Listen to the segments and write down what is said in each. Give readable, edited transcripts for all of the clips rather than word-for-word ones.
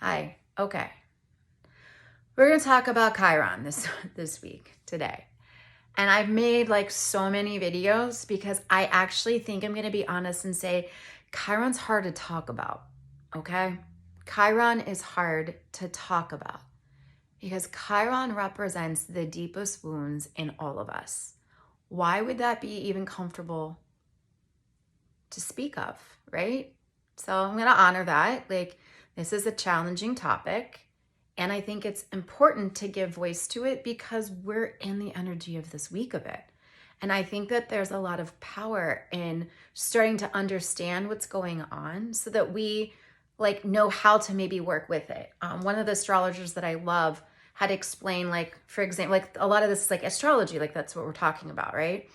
Hi. Okay. We're going to talk about Chiron this week today. And I've made like so many videos because I actually think I'm going to be honest and say Chiron's hard to talk about. Okay? Chiron is hard to talk about because Chiron represents the deepest wounds in all of us. Why would that be even comfortable to speak of, right? So I'm going to honor that. Like, this is a challenging topic. And I think it's important to give voice to it because we're in the energy of this week of it. And I think that there's a lot of power in starting to understand what's going on so that we like know how to maybe work with it. One of the astrologers that I love had explained, like, for example, like a lot of this is like astrology, like that's what we're talking about, right?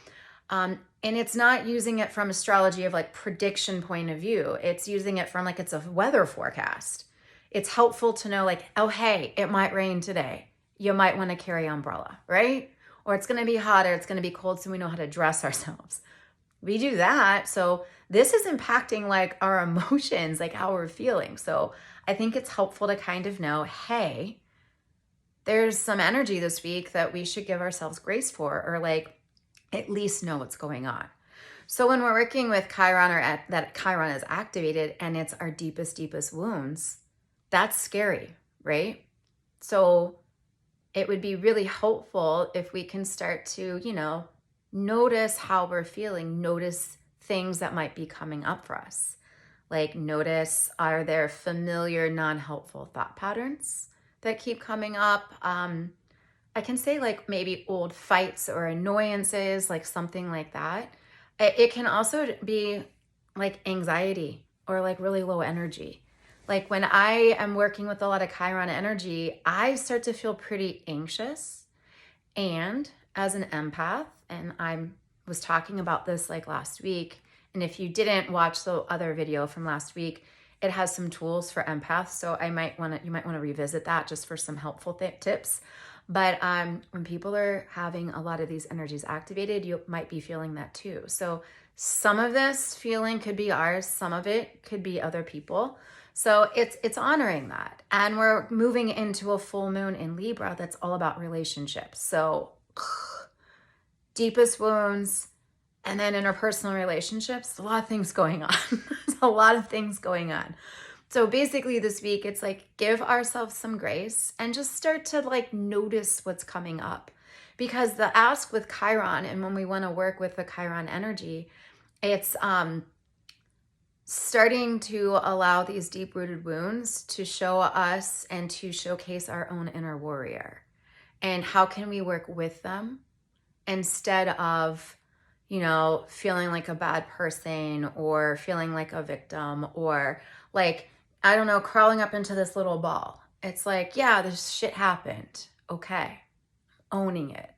And it's not using it from astrology of like prediction point of view. It's using it from like it's a weather forecast. It's helpful to know like, oh, hey, it might rain today. You might want to carry an umbrella, right? Or it's going to be hot or it's going to be cold, so we know how to dress ourselves. We do that. So this is impacting like our emotions, like how we're feeling. So I think it's helpful to kind of know, hey, there's some energy this week that we should give ourselves grace for, or like at least know what's going on. So when we're working with Chiron or that Chiron is activated and it's our deepest wounds, that's scary, right? So it would be really helpful if we can start to, notice how we're feeling, notice things that might be coming up for us. Like notice, are there familiar, non-helpful thought patterns that keep coming up? I can say like maybe old fights or annoyances, like something like that. It can also be like anxiety or like really low energy. Like when I am working with a lot of Chiron energy, I start to feel pretty anxious. And as an empath, and I was talking about this like last week, and if you didn't watch the other video from last week, it has some tools for empaths. So you might want to revisit that just for some helpful tips. But when people are having a lot of these energies activated, you might be feeling that too. So some of this feeling could be ours, some of it could be other people. So it's honoring that. And we're moving into a full moon in Libra that's all about relationships. So deepest wounds, and then interpersonal relationships, a lot of things going on. There's a lot of things going on. So basically this week, it's like give ourselves some grace and just start to like notice what's coming up. Because the ask with Chiron, and when we want to work with the Chiron energy, it's starting to allow these deep-rooted wounds to show us and to showcase our own inner warrior. And how can we work with them instead of, feeling like a bad person or feeling like a victim or like, I don't know, crawling up into this little ball. It's like, yeah, this shit happened. Okay. Owning it,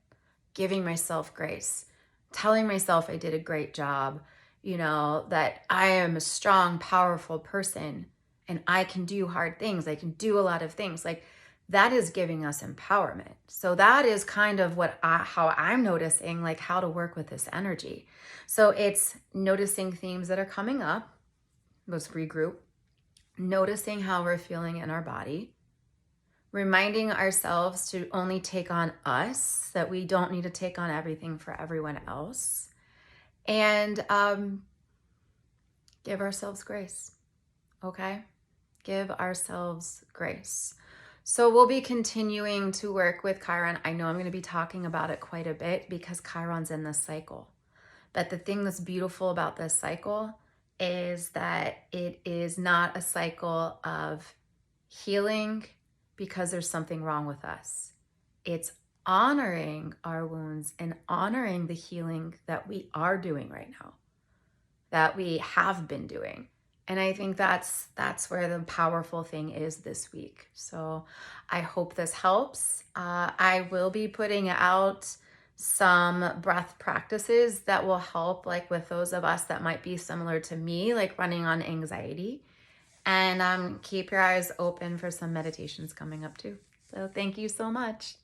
giving myself grace, telling myself I did a great job, that I am a strong, powerful person and I can do hard things. I can do a lot of things. Like that is giving us empowerment. So that is kind of how I'm noticing like how to work with this energy. So it's noticing themes that are coming up. Let's regroup. Noticing how we're feeling in our body. Reminding ourselves to only take on us, that we don't need to take on everything for everyone else. And give ourselves grace, okay? Give ourselves grace. So we'll be continuing to work with Chiron. I know I'm going to be talking about it quite a bit because Chiron's in this cycle. But the thing that's beautiful about this cycle is that it is not a cycle of healing because there's something wrong with us. It's honoring our wounds and honoring the healing that we are doing right now, that we have been doing. And I think that's where the powerful thing is this week. So I hope this helps. I will be putting out some breath practices that will help like with those of us that might be similar to me, like running on anxiety. And keep your eyes open for some meditations coming up too. So thank you so much.